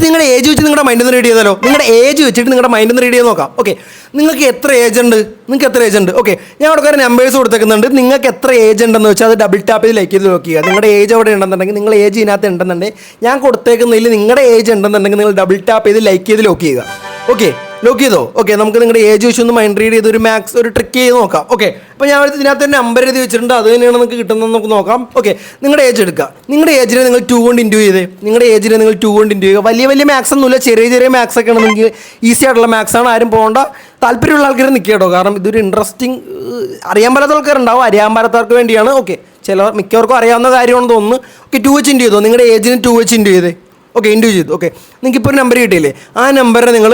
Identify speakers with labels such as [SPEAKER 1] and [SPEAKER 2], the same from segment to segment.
[SPEAKER 1] നിങ്ങളുടെ ഏജ് വെച്ച് നിങ്ങളുടെ മൈൻഡിൽ നിന്ന് റീഡ് ചെയ്താലോ? നിങ്ങളുടെ ഏജ് വെച്ചിട്ട് നിങ്ങളുടെ മൈൻഡിൽ നിന്ന് റീഡ് ചെയ്ത് നോക്കാം. ഓക്കെ, നിങ്ങൾക്ക് എത്ര ഏജ് ഉണ്ട്? ഓക്കെ, ഞാൻ അവിടെ കുറേ നമ്പേഴ്സ് കൊടുത്തേക്കുന്നുണ്ട്. നിങ്ങൾക്ക് എത്ര ഏജ് ഉണ്ടെന്ന് വെച്ചാൽ അത് ഡബിൾ ടാപ്പ് ചെയ്ത് ലൈക്ക് ചെയ്ത് നോക്ക് ചെയ്യുക. നിങ്ങളുടെ ഏജ് അവിടെ ഉണ്ടെന്നുണ്ടെങ്കിൽ, നിങ്ങൾ ഏജ് ഇതിനകത്ത് ഉണ്ടെന്നുണ്ടെങ്കിൽ, ഞാൻ കൊടുത്തേക്കുന്നതിൽ നിങ്ങളുടെ ഏജ് ഉണ്ടെന്നുണ്ടെങ്കിൽ നിങ്ങൾ ഡബിൾ ടാപ്പ് ചെയ്ത് ലൈക്ക് ചെയ്ത് ലോക്ക് ചെയ്യുക. ഓക്കെ, ലോക്ക് ചെയ്തോ? ഓക്കെ, നമുക്ക് നിങ്ങളുടെ ഏജ് വെച്ച് ഒന്ന് മൈൻഡ് റീഡ് ചെയ്ത് ഒരു ട്രിക്ക് ചെയ്ത് നോക്കാം. ഓക്കെ, അപ്പോൾ ഞാൻ ഇതിനകത്ത് ഒരു നമ്പർ എഴുതി വെച്ചിട്ടുണ്ട്. അത് തന്നെയാണ് നിങ്ങൾക്ക് കിട്ടുന്നത് നമുക്ക് നോക്കാം. ഓക്കെ, നിങ്ങളുടെ ഏജ് എടുക്കുക. നിങ്ങളുടെ ഏജിനെ നിങ്ങൾ 2 കൊണ്ട് ഇൻറ്റു ചെയ്തേ. നിങ്ങളുടെ ഏജിനെ നിങ്ങൾ 2 കൊണ്ട് ഇൻറ്റു ചെയ്യുക. വലിയ മാത്സ് ഒന്നുമില്ല, ചെറിയ മാത്സ് ഒക്കെ ആണ്. നിങ്ങൾക്ക് ഈസി ആയിട്ടുള്ള മാത്സ് ആണ്. ആരും പോകേണ്ട. താല്പര്യമുള്ള ആൾക്കാർ നിൽക്കുക കേട്ടോ. കാരണം ഇതൊരു ഇൻട്രസ്റ്റിംഗ്, അറിയാൻ പറ്റാത്ത ആൾക്കാരുണ്ടാവും. അറിയാൻ പറ്റാത്തവർക്ക് വേണ്ടിയാണ്. ഓക്കെ, മിക്കവർക്കും അറിയാവുന്ന കാര്യമാണെന്ന് തോന്നുന്നു. ഓക്കെ, 2 വെച്ച് ഇൻറ്റു ചെയ്തോ. നിങ്ങളുടെ ഏജിന് 2 വെച്ച് ഇൻറ്റു ചെയ്തേ. ഓക്കെ, ഇൻറ്റു ചെയ്തു. ഓക്കെ, നിങ്ങൾക്ക് ഇപ്പോൾ ഒരു നമ്പർ കിട്ടിയില്ലേ? ആ നമ്പറിനെ നിങ്ങൾ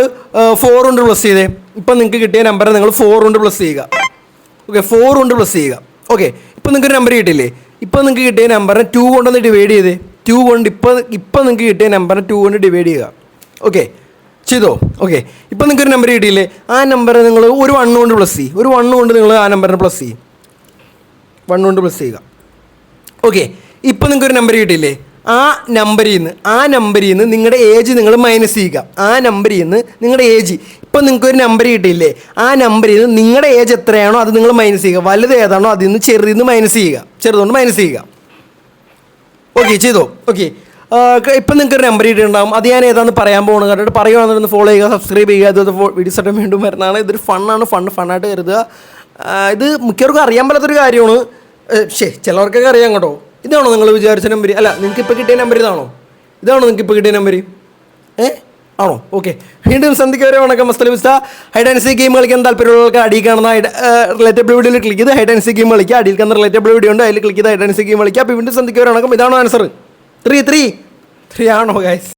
[SPEAKER 1] 4 കൊണ്ട് പ്ലസ് ചെയ്തേ. ഇപ്പം നിങ്ങൾക്ക് കിട്ടിയ നമ്പറിനെ നിങ്ങൾ 4 കൊണ്ട് പ്ലസ് ചെയ്യുക. ഓക്കെ, 4 കൊണ്ട് പ്ലസ് ചെയ്യുക. ഓക്കെ, ഇപ്പോൾ നിങ്ങൾക്ക് ഒരു നമ്പർ കിട്ടിയില്ലേ? ഇപ്പോൾ നിങ്ങൾക്ക് കിട്ടിയ നമ്പറിനെ 2 കൊണ്ടൊന്ന് ഡിവൈഡ് ചെയ്തേ. 2 കൊണ്ട് ഇപ്പം നിങ്ങൾക്ക് കിട്ടിയ നമ്പറിനെ 2 കൊണ്ട് ഡിവൈഡ് ചെയ്യുക. ഓക്കെ, ചെയ്തോ? ഓക്കെ, ഇപ്പോൾ നിങ്ങൾക്ക് ഒരു നമ്പർ കിട്ടിയില്ലേ? ആ നമ്പറിനെ നിങ്ങൾ ഒരു 1 കൊണ്ട് പ്ലസ് ചെയ്യും. ഒരു 1 കൊണ്ട് നിങ്ങൾ ആ നമ്പറിനെ പ്ലസ് ചെയ്യും. 1 കൊണ്ട് പ്ലസ് ചെയ്യുക. ഓക്കെ, ഇപ്പോൾ നിങ്ങൾക്ക് ഒരു നമ്പർ കിട്ടിയില്ലേ? ആ നമ്പറിൽ നിന്ന് നിങ്ങളുടെ ഏജ് നിങ്ങൾ മൈനസ് ചെയ്യുക. ആ നമ്പറിൽ നിന്ന് നിങ്ങളുടെ ഏജ്, ഇപ്പം നിങ്ങൾക്ക് ഒരു നമ്പർ കിട്ടിയില്ലേ? ആ നമ്പറിൽ നിന്ന് നിങ്ങളുടെ ഏജ് എത്രയാണോ അത് നിങ്ങൾ മൈനസ് ചെയ്യുക. വലുത് ഏതാണോ അതിൽ നിന്ന് ചെറുതിൽ മൈനസ് ചെയ്യുക. ചെറുതുകൊണ്ട് മൈനസ് ചെയ്യുക. ഓക്കെ, ചെയ്തോ? ഓക്കെ, ഇപ്പം നിങ്ങൾക്ക് ഒരു നമ്പർ കിട്ടിയിട്ടുണ്ടാകും. അത് ഞാൻ ഏതാണെന്ന് പറയാൻ പോകുന്നത്. കണ്ടിട്ട് പറയുകയാണെന്ന് ഫോളോ ചെയ്യുക, സബ്സ്ക്രൈബ് ചെയ്യുക. അതുപോലെ വീഡിയോസ് ആയിട്ട് വീണ്ടും വരുന്നതാണ്. ഇതൊരു ഫണ്ണായിട്ട് കരുതുക. ഇത് മിക്കവർക്കും അറിയാൻ പറ്റാത്തൊരു കാര്യമാണ്. ചിലവർക്കൊക്കെ അറിയാം കേട്ടോ. ഇതാണോ നിങ്ങൾ വിചാരിച്ച നമ്പർ? അല്ല, നിങ്ങൾക്ക് ഇപ്പോൾ കിട്ടിയ നമ്പർ ഇതാണോ നിങ്ങൾക്ക് ഇപ്പോൾ കിട്ടിയ നമ്പർ? ആണോ? ഓക്കെ, വീണ്ടും സന്ധിക്ക് വണക്കം. മസ്തലി മിസ്റ്റ ഹൈഡ് ആൻഡ് സീക്ക് ഗെയിം കളിക്കാൻ താല്പര്യമുള്ളവർക്ക് അടിയിൽ കാണുന്ന റിലേറ്റബിൾ വീഡിയോയിൽ ക്ലിക്ക് ചെയ്ത് ഹൈഡ് ആൻഡ് സീക്ക് ഗെയിം കളിക്കുക. അടിയിൽ കാണുന്ന റിലേറ്റബിൾ വീഡിയോ ഉണ്ട്, അതിൽ ക്ലിക്ക് ചെയ്ത് ഹൈഡ് ആൻഡ് സീക്ക് ഗെയിം കളിക്കുക. അപ്പോൾ വീണ്ടും സന്ധിക്ക് വണക്കം. ഇതാണോ ആൻസർ? 3 ആണോ ഗൈസ്?